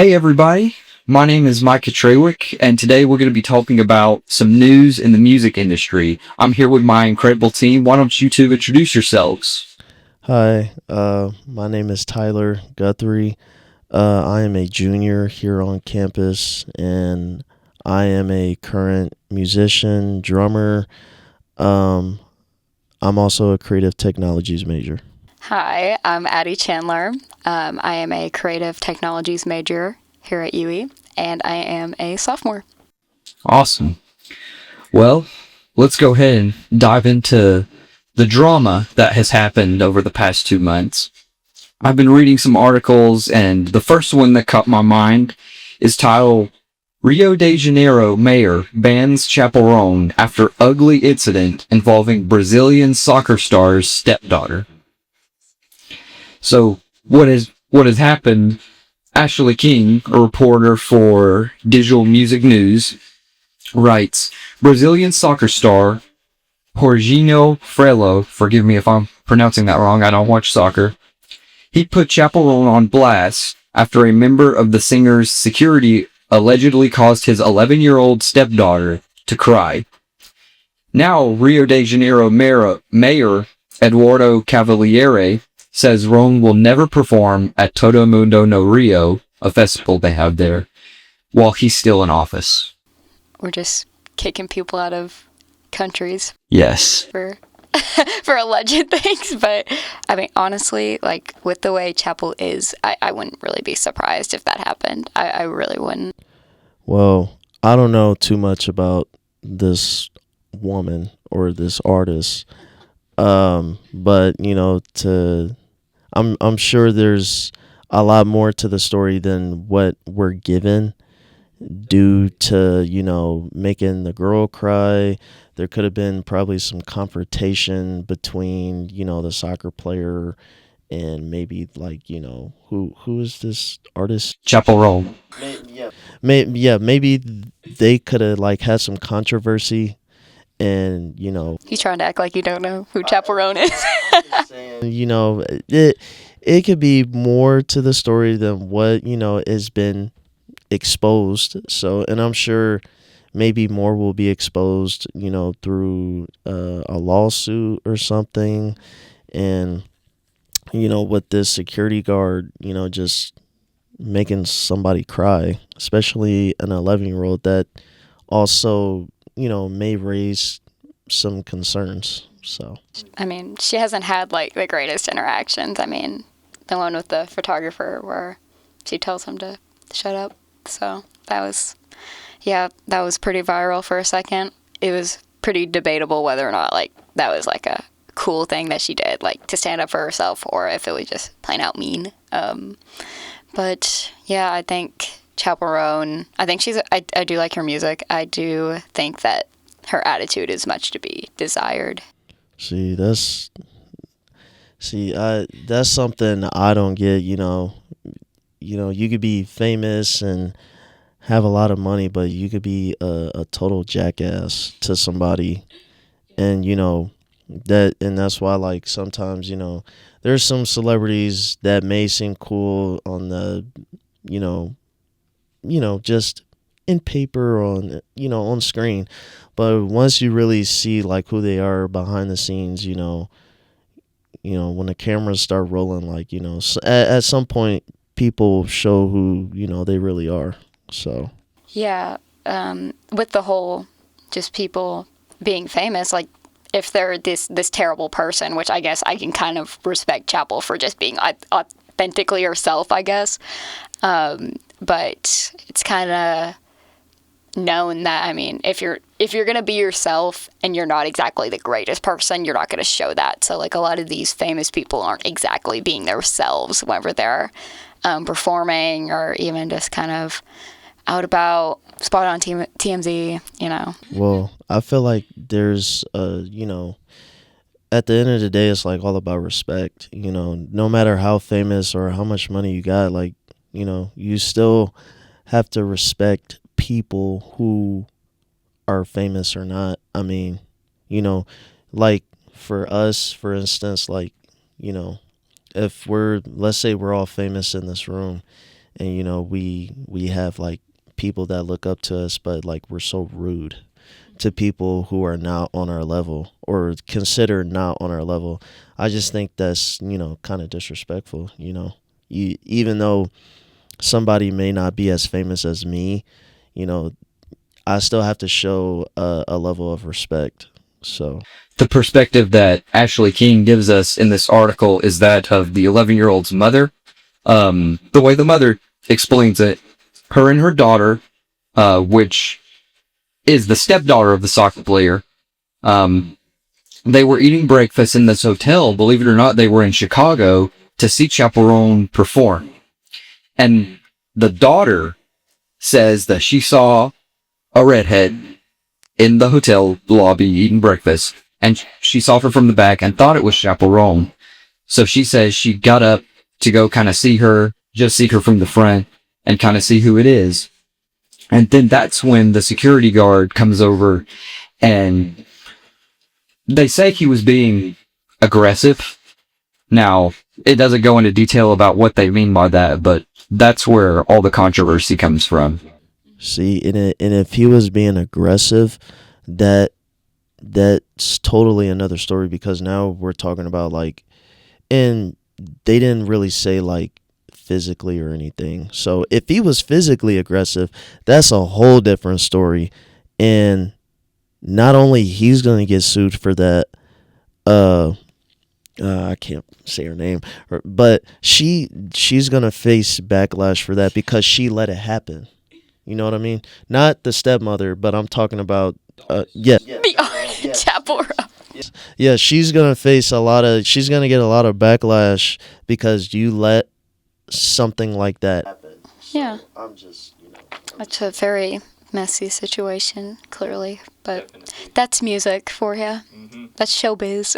Hey everybody, my name is Micah Traweek, and today we're going to be talking about some news in the music industry. I'm here with my incredible team. Why don't you two introduce yourselves? Hi, my name is Tyler Guthrie. I am a junior here on campus, and I am a current musician, drummer. Um, I'm also a creative technologies major. Hi, I'm Addie Chandler. I am a creative technologies major here at UE, and I am a sophomore. Awesome. Well, let's go ahead and dive into the drama that has happened over the past 2 months. I've been reading some articles, and the first one that caught my mind is titled Rio de Janeiro Mayor Bans Chaperone After Ugly Incident Involving Brazilian Soccer Star's Stepdaughter. So, what has happened? Ashley King, a reporter for Digital Music News, writes Brazilian soccer star Jorginho Frelo, forgive me if I'm pronouncing that wrong, I don't watch soccer, he put Chaperone on blast after a member of the singer's security allegedly caused his 11-year-old stepdaughter to cry. Now, Rio de Janeiro Mayor Eduardo Cavaliere says Rome will never perform at Todo Mundo no Rio, a festival they have there, while he's still in office. We're just kicking people out of countries Yes. for for alleged things, but I mean, honestly, like with the way Chapel is, I wouldn't really be surprised if that happened. I really wouldn't. Well, I don't know too much about this woman or this artist, but I'm sure there's a lot more to the story than what we're given due to making the girl cry. There could have been probably some confrontation between the soccer player and maybe who is this artist. Chaperone. Maybe they could have had some controversy, and You trying to act like you don't know who Chaperone is? it could be more to the story than what has been exposed. So, and I'm sure maybe more will be exposed, through a lawsuit or something. And with this security guard, just making somebody cry, especially an 11-year-old that also, may raise some concerns. So, I mean, she hasn't had like the greatest interactions. I mean, the one with the photographer where she tells him to shut up. So that was pretty viral for a second. It was pretty debatable whether or not like that was like a cool thing that she did, like to stand up for herself, or if it was just plain out mean. But yeah, I think Chaperone. I think I do like her music. I do think that her attitude is much to be desired. see, that's something I don't get. You could be famous and have a lot of money, but you could be a total jackass to somebody, and that's why sometimes there's some celebrities that may seem cool on the you know just in paper or on screen, but once you really see who they are behind the scenes, when the cameras start rolling, at some point people show who they really are. So Yeah, with the whole just people being famous, like if they're this terrible person, which I guess I can kind of respect Chapel for just being authentically herself, I guess. But it's kind of known that, I mean, if you're gonna be yourself and you're not exactly the greatest person, you're not gonna show that. So like a lot of these famous people aren't exactly being themselves whenever they're performing or even just kind of out about spot on TMZ. well, I feel like there's at the end of the day, it's all about respect. No matter how famous or how much money you got, you still have to respect people who are famous or not. I mean, you know, like for us, for instance, you know, if let's say we're all famous in this room, and we have like people that look up to us, but like we're so rude to people who are not on our level or considered not on our level. I just think that's kind of disrespectful. Even though somebody may not be as famous as me, you know, I still have to show a level of respect. So The perspective that Ashley King gives us in this article is that of the 11-year-old's mother. The way the mother explains it, her and her daughter, which is the stepdaughter of the soccer player, they were eating breakfast in this hotel. Believe it or not, they were in Chicago to see Chaperone perform. And the daughter says that she saw a redhead in the hotel lobby eating breakfast, and she saw her from the back and thought it was Chaperone. So she says she got up to go kind of see her, just see her from the front, and kind of see who it is. And then that's when the security guard comes over, and they say he was being aggressive. Now, it doesn't go into detail about what they mean by that, but that's where all the controversy comes from. see, and if he was being aggressive, that's totally another story, because now we're talking about like, and they didn't really say like physically or anything. So if he was physically aggressive, that's a whole different story. And not only he's going to get sued for that, I can't say her name, but she's going to face backlash for that because she let it happen. You know what I mean? Not the stepmother, but I'm talking about yeah. The Chapel Roan. Yeah, she's going to get a lot of backlash because you let something like that happen. Yeah. So I'm just, It's a very messy situation, clearly, but that's music for you. That's showbiz.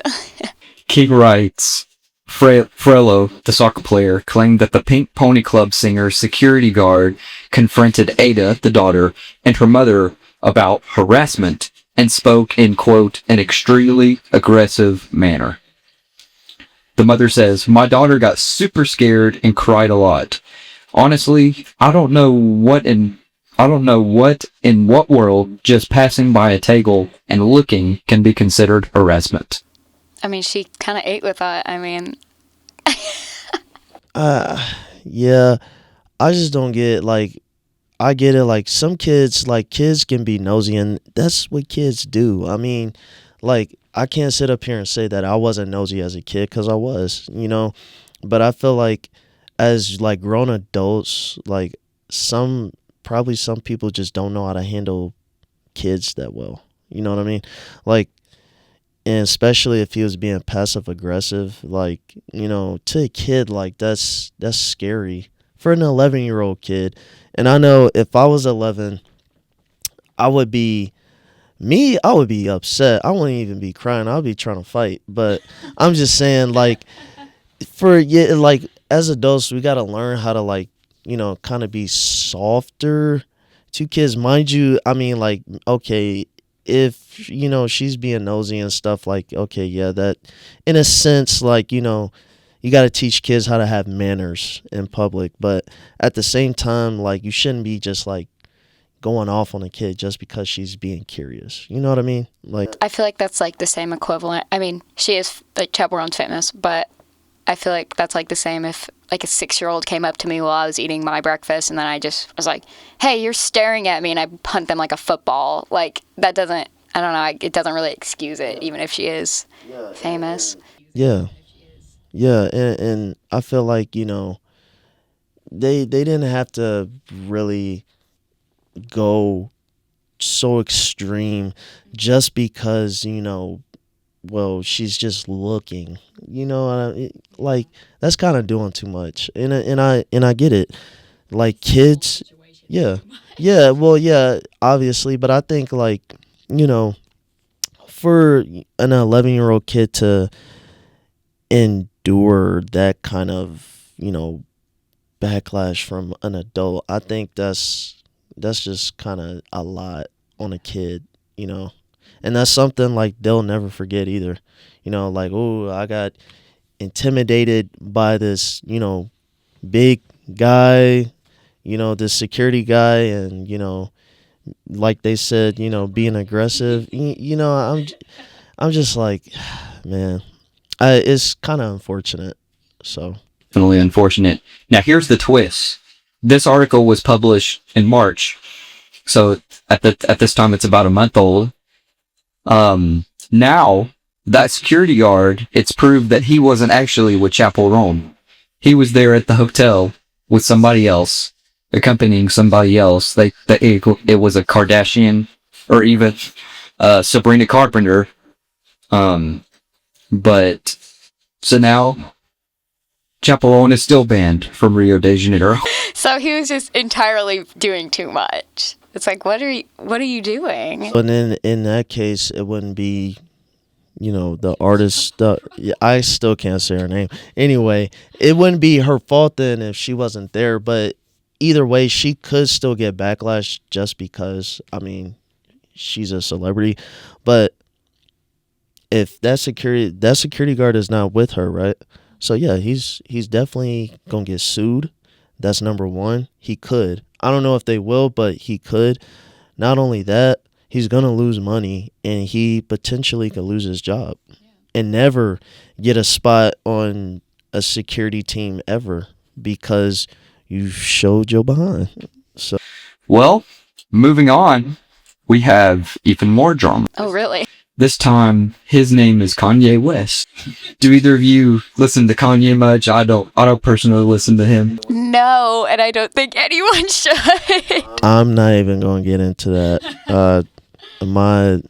King writes, Frello, the soccer player, claimed that the Pink Pony Club singer's security guard confronted Ada, the daughter, and her mother about harassment and spoke in, quote, an extremely aggressive manner. The mother says, my daughter got super scared and cried a lot. Honestly, I don't know what in what world just passing by a table and looking can be considered harassment. I mean, she kind of ate with that. I mean, yeah, I just don't get like, I get it. Like some kids can be nosy, and that's what kids do. I mean, like I can't sit up here and say that I wasn't nosy as a kid, because I was, but I feel like as like grown adults, like probably some people just don't know how to handle kids that well. You know what I mean? Like, and especially if he was being passive aggressive, like, to a kid, like that's scary for an 11-year-old kid. And I know if I was 11, I would be upset. I wouldn't even be crying. I'll be trying to fight. But I'm just saying, like, like as adults, we got to learn how to, like, kind of be softer to kids. Mind you, I mean, like, okay, if, she's being nosy and stuff, like, okay, yeah, that, in a sense, like, you got to teach kids how to have manners in public. But at the same time, like, you shouldn't be just, like, going off on a kid just because she's being curious. You know what I mean? Like, I feel like that's like the same equivalent. I mean, she is like Chaperone's famous, but I feel like that's like the same if like a 6-year-old came up to me while I was eating my breakfast and then I just was like, hey, you're staring at me, and I punt them like a football. Like, that doesn't, I don't know, it doesn't really excuse it, even if she is famous. yeah. Yeah, and I feel like, they didn't have to really go so extreme just because, well, she's just looking. Like, that's kind of doing too much. And I get it. Like, kids, yeah. Yeah, well, yeah, obviously, but I think, like, for an 11-year-old kid to endure that kind of, backlash from an adult, I think that's just kind of a lot on a kid, and that's something like they'll never forget either. Like, oh, I got intimidated by this, big guy this security guy, and like they said, being aggressive. I'm just like, man, it's kind of unfortunate. So Definitely unfortunate. Now here's the twist. This article was published in March, so at this time it's about a month old. Now that security guard, it's proved that he wasn't actually with Chapel Rome. He was there at the hotel with somebody else, accompanying somebody else. It was a Kardashian or even Sabrina Carpenter. But so now Chapelone is still banned from Rio de Janeiro. So he was just entirely doing too much. It's like, what are you doing? But in that case, it wouldn't be, the artist. I still can't say her name. Anyway, it wouldn't be her fault then if she wasn't there. But either way, she could still get backlash just because, she's a celebrity. But if that security guard is not with her, right? So yeah, he's definitely gonna get sued. That's number one. He could. I don't know if they will, but he could. Not only that, he's gonna lose money, and he potentially could lose his job and never get a spot on a security team ever because you showed your behind. So, Well, moving on, we have even more drama. Oh, really? This time, his name is Kanye West. Do either of you listen to Kanye much? I don't personally listen to him. No, and I don't think anyone should. I'm not even gonna get into that. My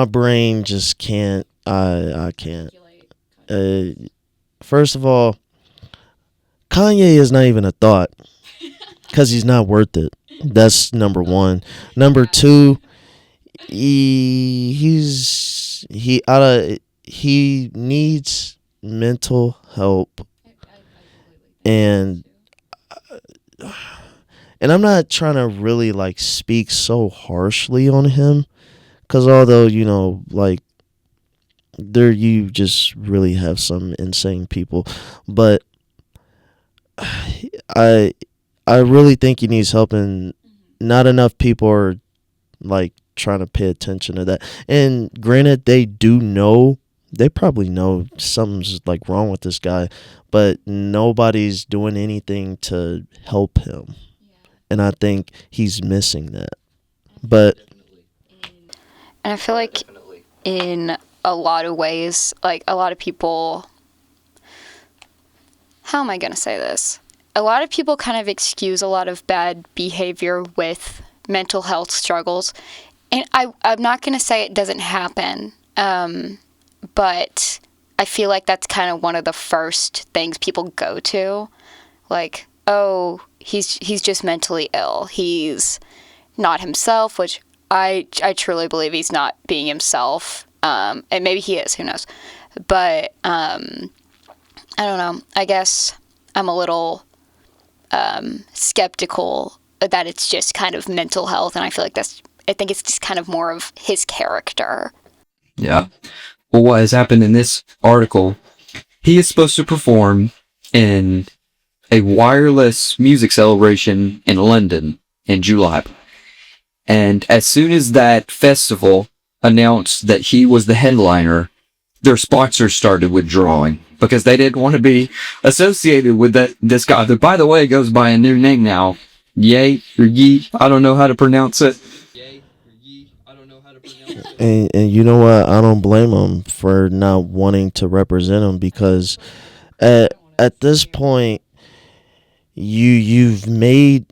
brain just can't. I can't. First of all, Kanye is not even a thought because he's not worth it. That's number one. Number two, he needs mental help, and I'm not trying to really speak so harshly on him, because although there you just really have some insane people, but I really think he needs help, and not enough people are trying to pay attention to that. And granted, they probably know something's wrong with this guy, but nobody's doing anything to help him. And I think he's missing that. But And I feel like in a lot of ways, a lot of people, how am I going to say this? A lot of people kind of excuse a lot of bad behavior with mental health struggles. And I'm not going to say it doesn't happen, but I feel like that's kind of one of the first things people go to. Oh, he's just mentally ill. He's not himself, which I truly believe he's not being himself. And maybe he is, who knows. But I don't know. I guess I'm a little skeptical that it's just kind of mental health, and I think it's just kind of more of his character. Yeah. Well, what has happened in this article, he is supposed to perform in a wireless music celebration in London in July. And as soon as that festival announced that he was the headliner, their sponsors started withdrawing because they didn't want to be associated with this guy that, by the way, goes by a new name now. Ye or Ye, I don't know how to pronounce it. And you know what? I don't blame him for not wanting to represent him, because at this point, you've made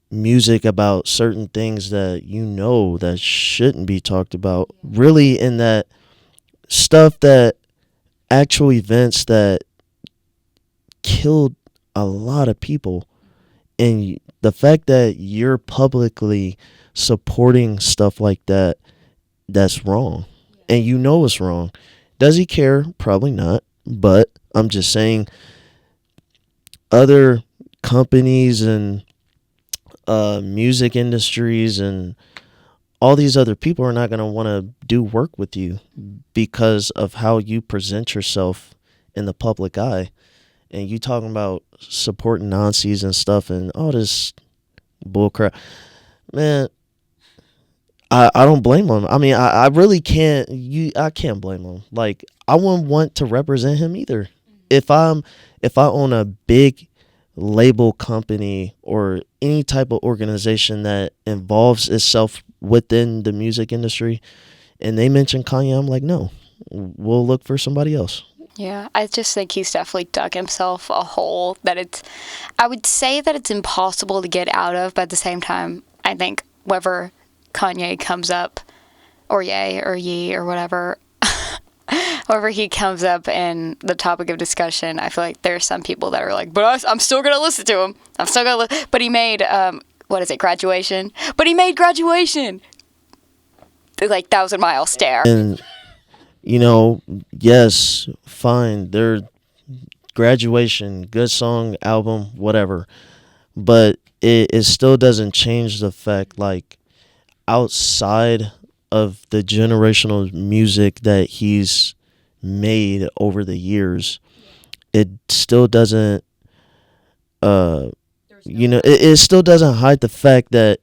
music about certain things that that shouldn't be talked about. Really, in that stuff, that actual events that killed a lot of people, and the fact that you're publicly supporting stuff like that, that's wrong. And it's wrong. Does he care? Probably not. But I'm just saying, other companies and music industries and all these other people are not going to want to do work with you because of how you present yourself in the public eye. and you talking about supporting Nazis and stuff and all this bullcrap, man. I don't blame him. I mean, I really can't. I can't blame him. Like, I wouldn't want to represent him either. If I own a big label company or any type of organization that involves itself within the music industry, and they mention Kanye, I'm like, no, we'll look for somebody else. Yeah, I just think he's definitely dug himself a hole that I would say that it's impossible to get out of, but at the same time, I think whether Kanye comes up, or Ye, or Ye, or whatever, wherever he comes up in the topic of discussion, I feel like there's some people that are like, but I'm still going to listen to him. I'm still going to But he made, Graduation? But he made Graduation! Like, 1,000 Mile Stare. And, yes, fine. Their Graduation, good song, album, whatever. But it still doesn't change the fact, like, outside of the generational music that he's made over the years, it still doesn't it still doesn't hide the fact that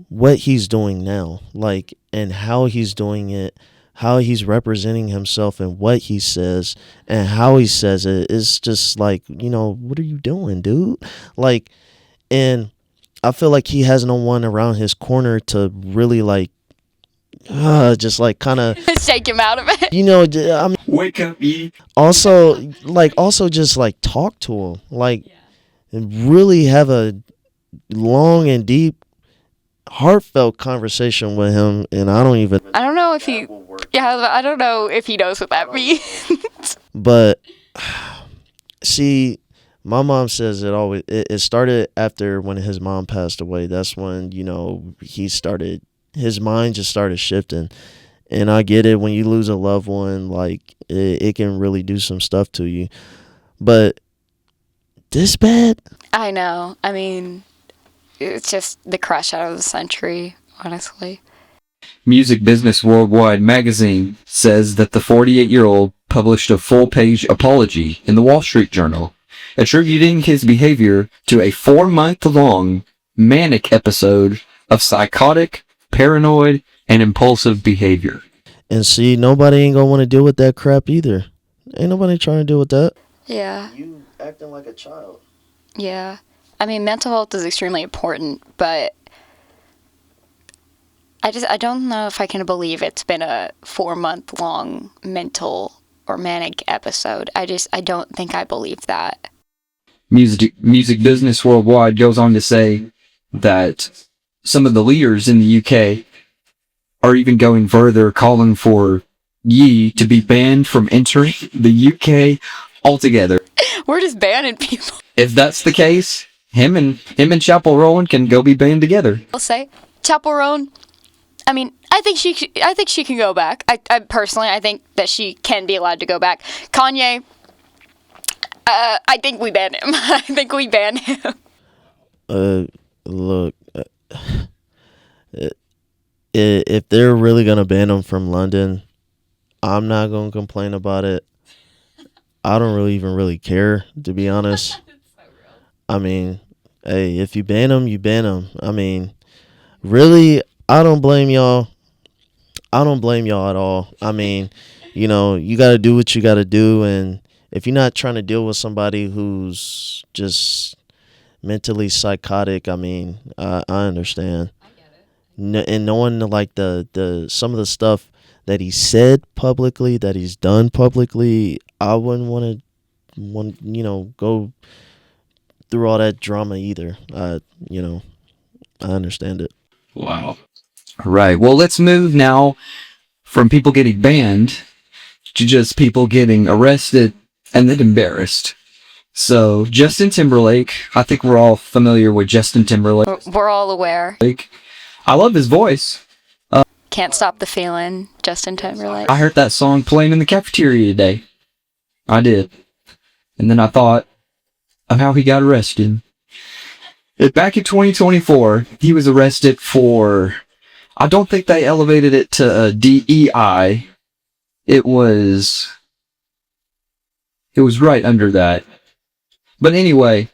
what he's doing now, like, and how he's doing it, how he's representing himself and what he says and how he says it is just like, what are you doing, dude? Like, and I feel like he has no one around his corner to really, like, just, like, kind of shake him out of it. I mean, Wake up, E. also just, like, talk to him, like, and really have a long and deep, heartfelt conversation with him. And I don't know if he knows what that means. But see, my mom says it started after when his mom passed away. That's when, his mind just started shifting. And I get it, when you lose a loved one, like, it can really do some stuff to you. But this bad? I know. I mean, it's just the crush out of the century, honestly. Music Business Worldwide magazine says that the 48-year-old published a full-page apology in the Wall Street Journal, attributing his behavior to a 4-month-long manic episode of psychotic, paranoid, and impulsive behavior. And see, nobody ain't gonna want to deal with that crap either. Ain't nobody trying to deal with that. Yeah. You acting like a child. Yeah. I mean, mental health is extremely important, but I don't know if I can believe it's been a 4-month-long mental or manic episode. I don't think I believe that. Music Business Worldwide goes on to say that some of the leaders in the UK are even going further, calling for Ye to be banned from entering the UK altogether. We're just banning people. If that's the case, him and Chapel Rowan can go be banned together. I'll say Chapel Rowan. I mean, I think she can go back. I personally, I think that she can be allowed to go back. Kanye, I think we ban him. I think we ban him. Look, if they're really gonna ban him from London, I'm not gonna complain about it. I don't really care, to be honest. I mean, hey, if you ban him, you ban him. I mean, really, I don't blame y'all. I don't blame y'all at all. I mean, you got to do what you got to do. And if you're not trying to deal with somebody who's just mentally psychotic, I mean, I understand. I get it. And knowing, like, the some of the stuff that he said publicly, that he's done publicly, I wouldn't want to go through all that drama either. I understand it. Wow. All right. Well, let's move now from people getting banned to just people getting arrested and then embarrassed. So, Justin Timberlake, I think we're all familiar with Justin Timberlake. We're all aware. I love his voice. Can't Stop the Feeling, Justin Timberlake. I heard that song playing in the cafeteria today. I did. And then I thought of how he got arrested. Back in 2024, he was arrested for, I don't think they elevated it to DEI. It was It was right under that. But anyway,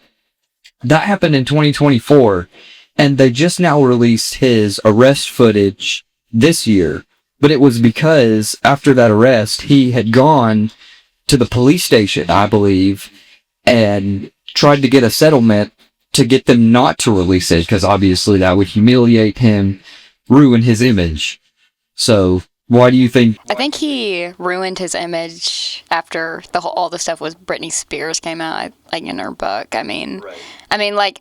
that happened in 2024, and they just now released his arrest footage this year. But it was because after that arrest, he had gone to the police station, I believe, and tried to get a settlement to get them not to release it, because obviously that would humiliate him, ruin his image. So, why do you think? I think he ruined his image after all the stuff with Britney Spears came out, like in her book. I mean, like,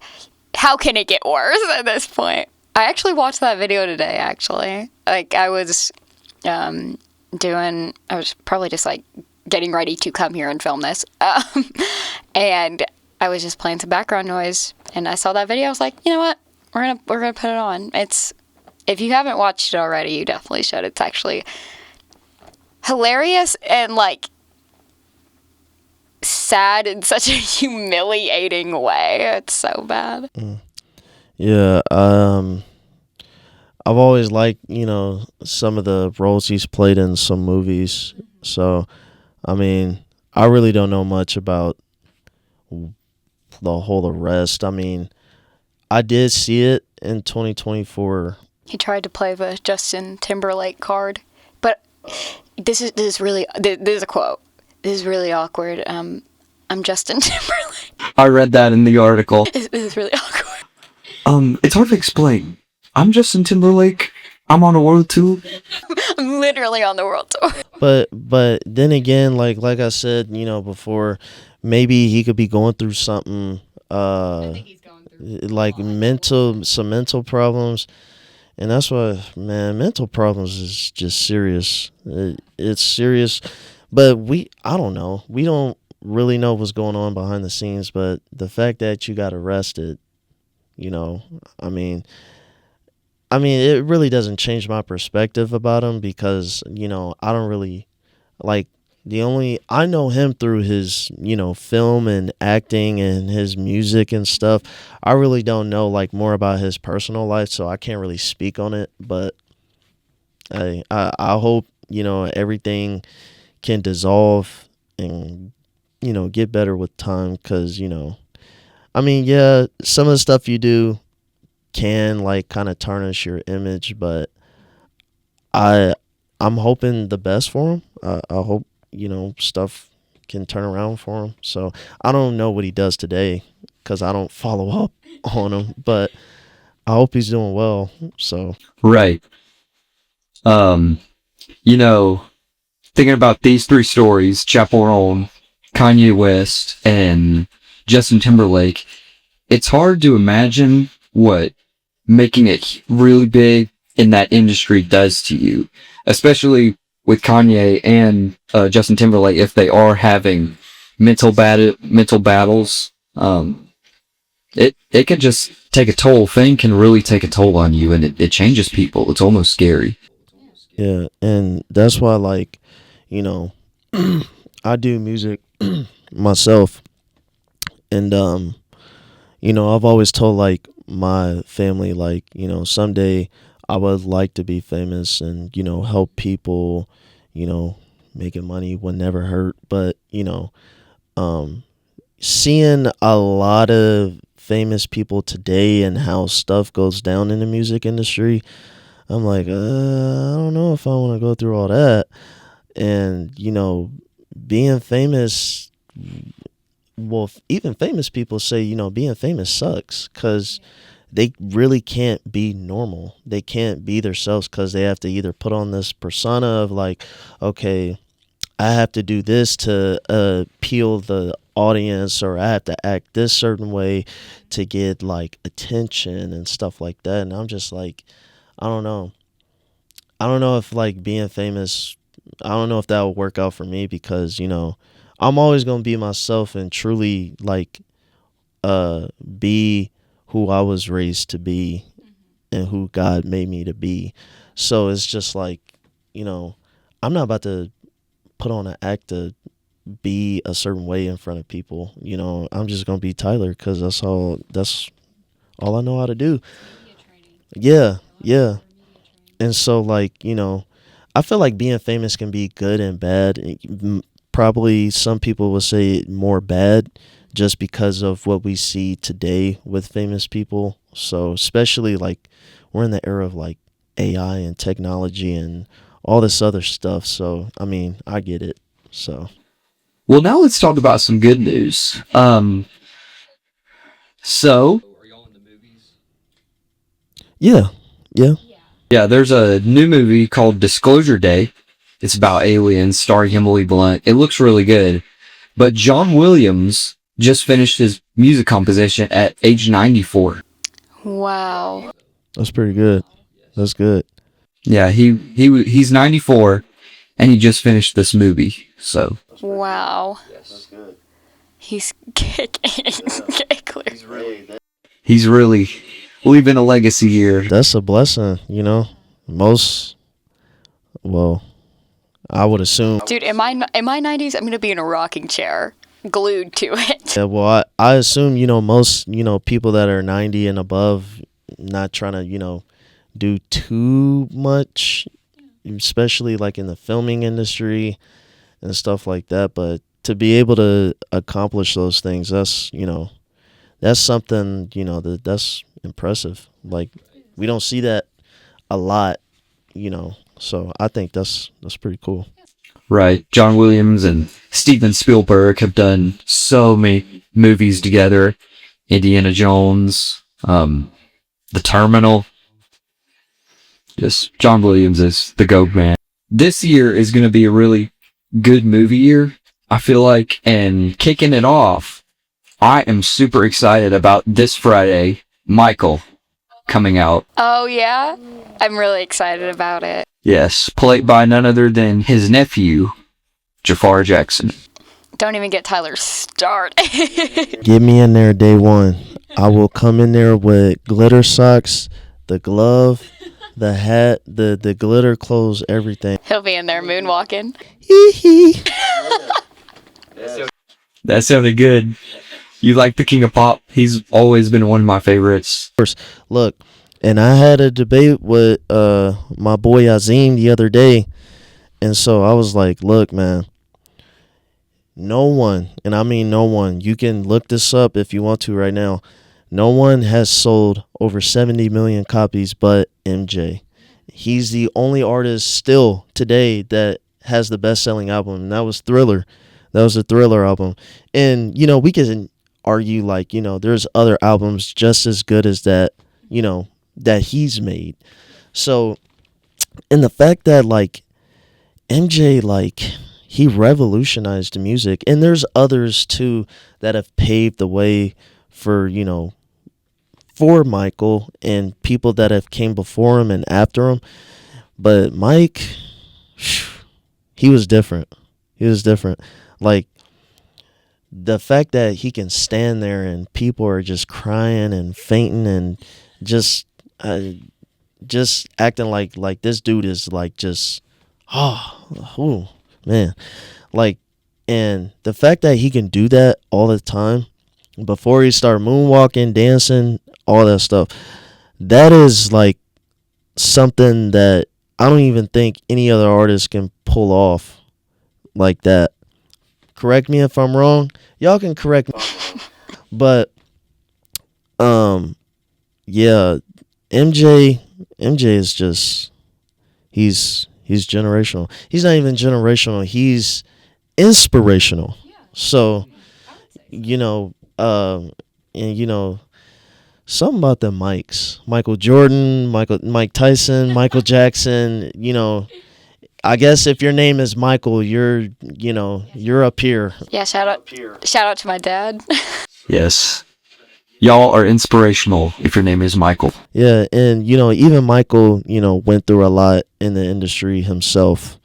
how can it get worse at this point? I actually watched that video today. Actually, like I was I was probably just like getting ready to come here and film this, and I was just playing some background noise, and I saw that video. I was like, you know what, we're gonna put it on. If you haven't watched it already, you definitely should. It's actually hilarious and, like, sad in such a humiliating way. It's so bad. Yeah, I've always liked, some of the roles he's played in some movies. So, I mean, I really don't know much about the whole arrest. I mean, I did see it in 2024. He tried to play the Justin Timberlake card, but this is a quote. This is really awkward. I'm Justin Timberlake. I read that in the article. This is really awkward. It's hard to explain. I'm Justin Timberlake. I'm on a world tour. I'm literally on the world tour. But then again, like I said, before, maybe he could be going through something, I think he's going through like some mental problems. And that's why, man, mental problems is just serious. It's serious. But I don't know. We don't really know what's going on behind the scenes. But the fact that you got arrested, I mean, it really doesn't change my perspective about him because, I don't really, like, I know him through his, film and acting and his music and stuff. I really don't know, like, more about his personal life, so I can't really speak on it. But I hope, everything can dissolve and, get better with time because, I mean, yeah, some of the stuff you do can, like, kind of tarnish your image, but I'm hoping the best for him. I hope stuff can turn around for him. So I don't know what he does today because I don't follow up on him, but I hope he's doing well. So Right. Thinking about these three stories, Chaperone, Kanye West, and Justin Timberlake, it's hard to imagine what making it really big in that industry does to you, especially with Kanye and Justin Timberlake, if they are having mental battles, it can just take a toll. Fame can really take a toll on you, and it changes people. It's almost scary. yeah, and that's why, like, I do music myself, and I've always told like my family, like, someday I would like to be famous and, help people, making money would never hurt. But, seeing a lot of famous people today and how stuff goes down in the music industry, I'm like, I don't know if I want to go through all that. And, being famous, well, even famous people say, being famous sucks because they really can't be normal. They can't be themselves because they have to either put on this persona of like, okay, I have to do this to appeal the audience, or I have to act this certain way to get like attention and stuff like that. And I'm just like, I don't know. I don't know if like being famous, I don't know if that will work out for me because, I'm always going to be myself and truly like be who I was raised to be and who God made me to be. So it's just like, I'm not about to put on an act to be a certain way in front of people. I'm just going to be Tyler because that's all I know how to do. Yeah. And so like, I feel like being famous can be good and bad. probably some people will say more bad just because of what we see today with famous people. So especially like we're in the era of like AI and technology and all this other stuff. So I mean, I get it. So Well, now let's talk about some good news. So yeah, yeah. yeah, there's a new movie called Disclosure Day. It's about aliens starring Emily Blunt. It looks really good. But John Williams just finished his music composition at age 94. Wow. That's pretty good. That's good. Yeah, he's 94 and he just finished this movie. So, Wow. He's kicking. he's really leaving a legacy here. That's a blessing, you know. Most, well, I would assume. Dude, in my 90s, I'm going to be in a rocking chair, glued to it. Yeah, well, I assume, you know, most, you know, people that are 90 and above, not trying to, you know, do too much, especially like in the filming industry and stuff like that. But to be able to accomplish those things, that's, you know, that's something, you know, that's impressive. Like, we don't see that a lot, you know, so I think that's pretty cool. Right. John Williams and Steven Spielberg have done so many movies together. Indiana Jones, The Terminal. Just John Williams is the GOAT man. This year is going to be a really good movie year, I feel like. And kicking it off, I am super excited about this Friday, Michael, coming out. Oh, yeah? I'm really excited about it. Yes, played by none other than his nephew, Jafar Jackson. Don't even get Tyler started. Get me in there day one. I will come in there with glitter socks, the glove, the hat, the glitter clothes, everything. He'll be in there moonwalking. That sounded good. You like the King of Pop? He's always been one of my favorites. Look, and I had a debate with my boy Azim the other day, and so I was like, look, man, no one, and I mean no one, you can look this up if you want to right now, no one has sold over 70 million copies but MJ. He's the only artist still today that has the best-selling album, and that was Thriller. That was a Thriller album. And, you know, we can argue, like, you know, there's other albums just as good as that, you know, that he's made. So, and the fact that, like, MJ, like, he revolutionized the music, and there's others too that have paved the way for, you know, for Michael and people that have came before him and after him. But Mike, he was different. He was different. Like, the fact that he can stand there and people are just crying and fainting and just acting like this dude is like just, oh man, like, and the fact that he can do that all the time before he started moonwalking, dancing, all that stuff, that is like something that I don't even think any other artist can pull off like that. Correct me if I'm wrong. Y'all can correct me. But yeah, MJ is just he's generational. He's not even generational. He's inspirational. So, you know, and you know, something about the Mikes. Michael Jordan, Mike Tyson, Michael Jackson, you know, I guess if your name is Michael, you're up here. Yeah, shout out to my dad. Yes. Y'all are inspirational if your name is Michael. Yeah, and you know, even Michael, you know, went through a lot in the industry himself.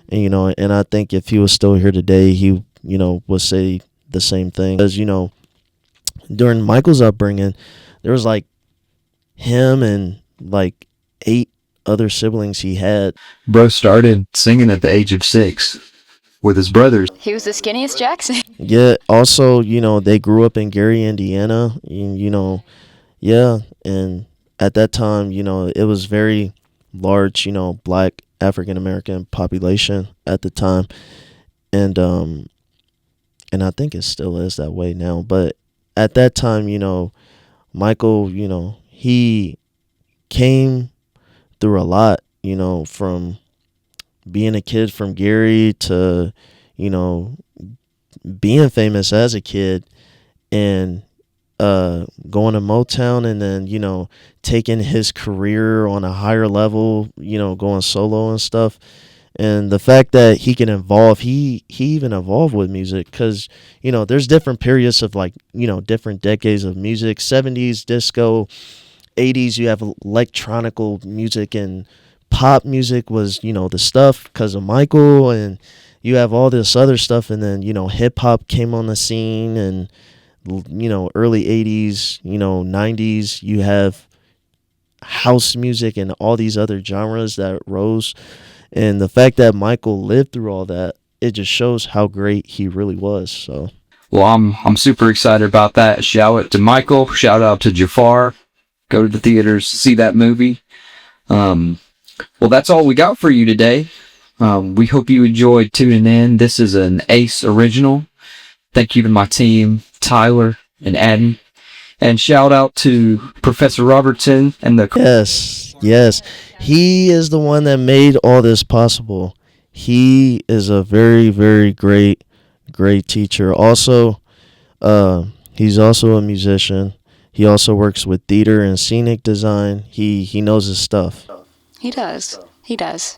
And you know, and I think if he was still here today, he, you know, would say the same thing. Because, you know, during Michael's upbringing, there was like him and like 8 other siblings he had. Bro started singing at the age of 6 with his brothers. He was the skinniest Jackson. Yeah, also, you know, they grew up in Gary, Indiana, and, you know, yeah, and at that time, you know, it was very large, you know, black African American population at the time. And I think it still is that way now. But at that time, Michael, he came through a lot, from being a kid from Gary to, you know, being famous as a kid, and going to Motown, and then, taking his career on a higher level, going solo and stuff. And the fact that he can evolve, he even evolved with music, because, there's different periods of, like, different decades of music. 70s disco, 80s you have electronical music, and pop music was, the stuff because of Michael, and you have all this other stuff, and then, hip hop came on the scene, and, early 80s, 90s, you have house music and all these other genres that rose. And the fact that Michael lived through all that, it just shows how great he really was. So, Well, I'm super excited about that. Shout out to Michael. Shout out to Jafar. Go to the theaters, see that movie. Well, that's all we got for you today. We hope you enjoyed tuning in. This is an Ace original. Thank you to my team, Tyler and Adam. And shout out to Professor Robertson and the... yes. He is the one that made all this possible. He is a very, very great teacher. Also, he's also a musician. He also works with theater and scenic design. He knows his stuff. He does.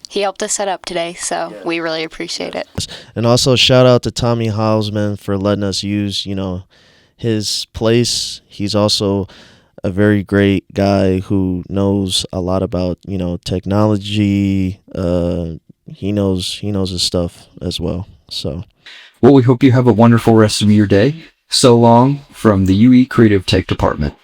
He helped us set up today, so we really appreciate it. And also shout out to Tommy Hausman for letting us use, his place. He's also a very great guy who knows a lot about, technology. He knows his stuff as well. So, Well, we hope you have a wonderful rest of your day. So long from the UE Creative Tech Department.